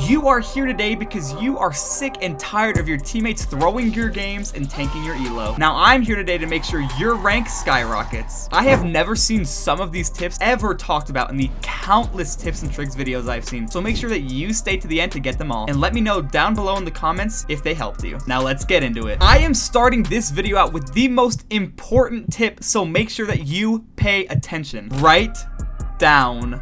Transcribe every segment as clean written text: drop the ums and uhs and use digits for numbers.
You are here today because you are sick and tired of your teammates throwing your games and tanking your elo. Now I'm here today to make sure your rank skyrockets. I have never seen some of these tips ever talked about in the countless tips and tricks videos I've seen, so make sure that you stay to the end to get them all, and let me know down below in the comments if they helped you. Now let's get into it. I am starting this video out with the most important tip, so make sure that you pay attention. Write down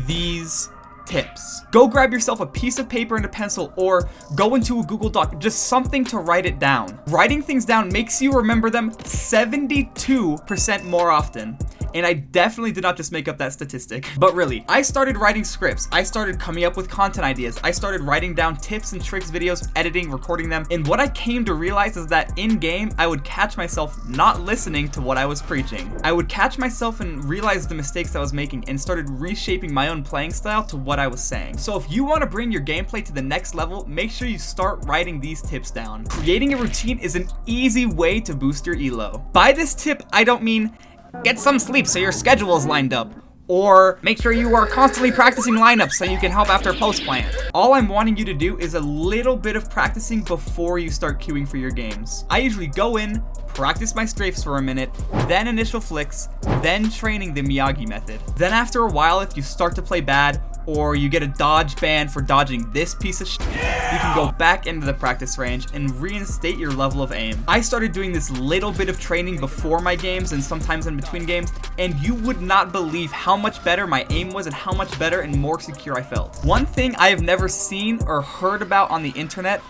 these tips. Go grab yourself a piece of paper and a pencil, or go into a Google Doc, just something to write it down. Writing things down makes you remember them 72% more often. And I definitely did not just make up that statistic. But really, I started writing scripts. I started coming up with content ideas. I started writing down tips and tricks videos, editing, recording them. And what I came to realize is that in game, I would catch myself not listening to what I was preaching. I would catch myself and realize the mistakes I was making and started reshaping my own playing style to what I was saying. So if you want to bring your gameplay to the next level, make sure you start writing these tips down. Creating a routine is an easy way to boost your elo. By this tip, I don't mean get some sleep so your schedule is lined up, or make sure you are constantly practicing lineups so you can help after post plant. All I'm wanting you to do is a little bit of practicing before you start queuing for your games. I usually go in, practice my strafes for a minute, then initial flicks, then training the Miyagi method. Then after a while, if you start to play bad, or you get a dodge ban for dodging this piece of shit, you can go back into the practice range and reinstate your level of aim. I started doing this little bit of training before my games and sometimes in between games, and you would not believe how much better my aim was and how much better and more secure I felt. One thing I have never seen or heard about on the internet,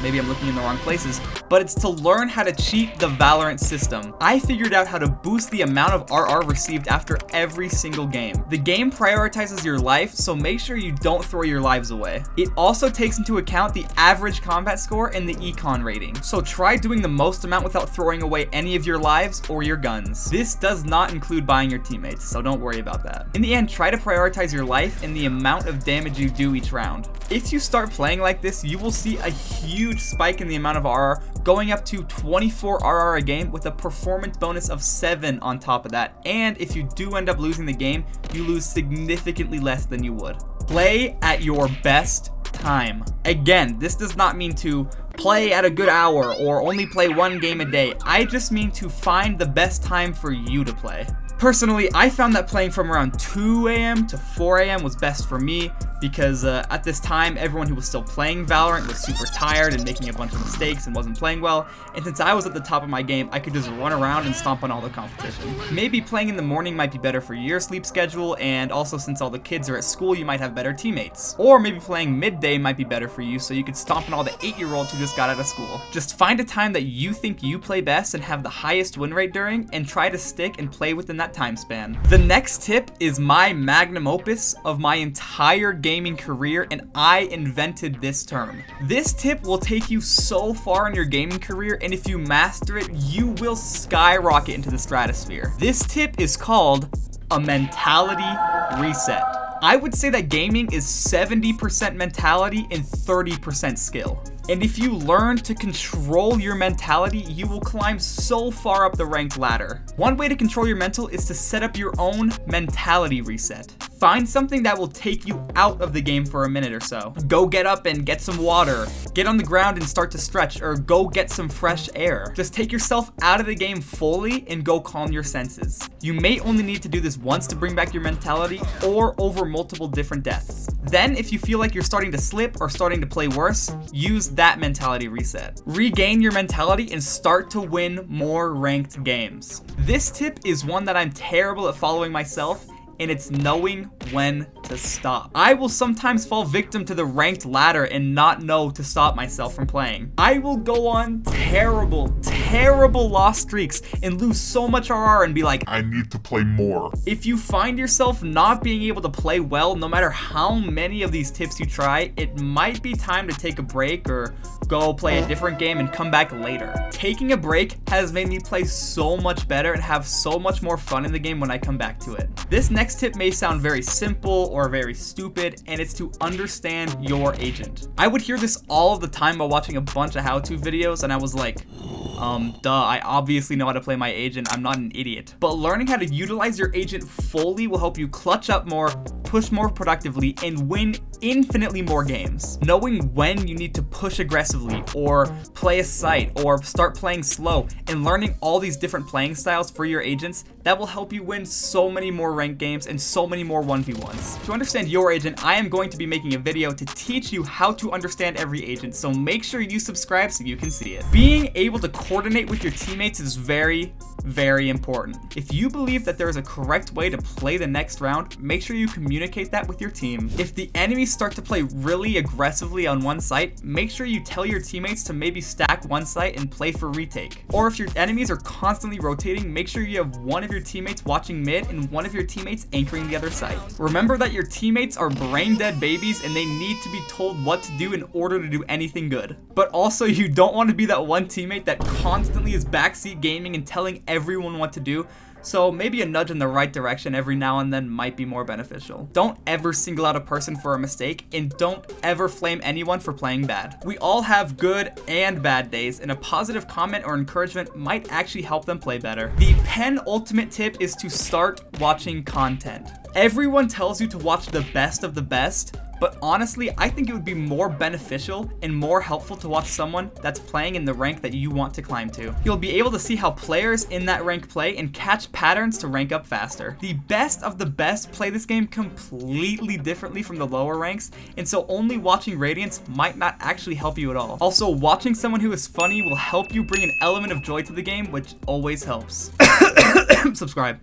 maybe I'm looking in the wrong places, but it's to learn how to cheat the Valorant system. I figured out how to boost the amount of RR received after every single game. The game prioritizes your life, so make sure you don't throw your lives away. It also takes into account the average combat score and the econ rating, so try doing the most amount without throwing away any of your lives or your guns. This does not include buying your teammates, so don't worry about that. In the end, try to prioritize your life and the amount of damage you do each round. If you start playing like this, you will see a huge spike in the amount of RR, going up to 24 RR a game with a performance bonus of 7 on top of that. And if you do end up losing the game, you lose significantly less than you would. Play at your best time. Again, this does not mean to play at a good hour or only play one game a day. I just mean to find the best time for you to play. Personally, I found that playing from around 2 a.m. to 4 a.m. was best for me because at this time, everyone who was still playing Valorant was super tired and making a bunch of mistakes and wasn't playing well, and since I was at the top of my game, I could just run around and stomp on all the competition. Maybe playing in the morning might be better for your sleep schedule, and also since all the kids are at school, you might have better teammates. Or maybe playing midday might be better for you so you could stomp on all the 8-year-olds who just got out of school. Just find a time that you think you play best and have the highest win rate during, and try to stick and play within that time span. The next tip is my magnum opus of my entire gaming career, and I invented this term. This tip will take you so far in your gaming career, and if you master it, you will skyrocket into the stratosphere. This tip is called a mentality reset. I would say that gaming is 70% mentality and 30% skill. And if you learn to control your mentality, you will climb so far up the ranked ladder. One way to control your mental is to set up your own mentality reset. Find something that will take you out of the game for a minute or so. Go get up and get some water. Get on the ground and start to stretch, or go get some fresh air. Just take yourself out of the game fully and go calm your senses. You may only need to do this once to bring back your mentality, or over multiple different deaths. Then, if you feel like you're starting to slip or starting to play worse, use that mentality reset. Regain your mentality and start to win more ranked games. This tip is one that I'm terrible at following myself, and it's knowing when to stop. I will sometimes fall victim to the ranked ladder and not know to stop myself from playing. I will go on terrible loss streaks and lose so much RR and be like, I need to play more. If you find yourself not being able to play well, no matter how many of these tips you try, it might be time to take a break or go play a different game and come back later. Taking a break has made me play so much better and have so much more fun in the game when I come back to it. This next tip may sound very simple or very stupid, and it's to understand your agent. I would hear this all the time while watching a bunch of how-to videos, and I was like, duh, I obviously know how to play my agent, I'm not an idiot. But learning how to utilize your agent fully will help you clutch up more, push more productively and win infinitely more games. Knowing when you need to push aggressively or play a site or start playing slow and learning all these different playing styles for your agents, that will help you win so many more ranked games and so many more 1v1s. To understand your agent, I am going to be making a video to teach you how to understand every agent, so make sure you subscribe so you can see it. Being able to coordinate with your teammates is very, very important. If you believe that there is a correct way to play the next round, make sure you communicate that with your team. If the enemies start to play really aggressively on one site, make sure you tell your teammates to maybe stack one site and play for retake. Or if your enemies are constantly rotating, make sure you have one of your teammates watching mid and one of your teammates anchoring the other site. Remember that your teammates are brain dead babies and they need to be told what to do in order to do anything good. But also, you don't want to be that one teammate that constantly is backseat gaming and telling everyone what to do. So maybe a nudge in the right direction every now and then might be more beneficial. Don't ever single out a person for a mistake, and don't ever flame anyone for playing bad. We all have good and bad days, and a positive comment or encouragement might actually help them play better. The penultimate tip is to start watching content. Everyone tells you to watch the best of the best, but honestly, I think it would be more beneficial and more helpful to watch someone that's playing in the rank that you want to climb to. You'll be able to see how players in that rank play and catch patterns to rank up faster. The best of the best play this game completely differently from the lower ranks, and so only watching Radiance might not actually help you at all. Also, watching someone who is funny will help you bring an element of joy to the game, which always helps. Subscribe.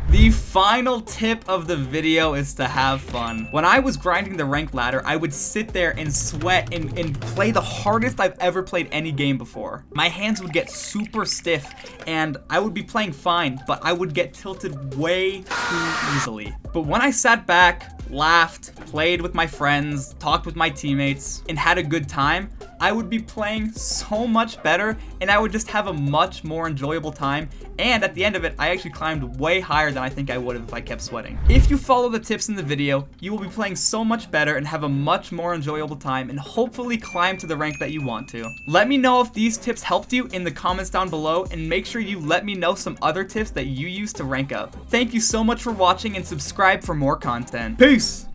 The final tip of the video is to have fun. When I was grinding the rank ladder, I would sit there and sweat and play the hardest I've ever played any game before. My hands would get super stiff and I would be playing fine, but I would get tilted way too easily. But when I sat back, laughed, played with my friends, talked with my teammates, and had a good time, I would be playing so much better and I would just have a much more enjoyable time. And at the end of it, I actually climbed way higher than I think I would have if I kept sweating. If you follow the tips in the video, you will be playing so much better and have a much more enjoyable time and hopefully climb to the rank that you want to. Let me know if these tips helped you in the comments down below, and make sure you let me know some other tips that you use to rank up. Thank you so much for watching and subscribe for more content. Peace!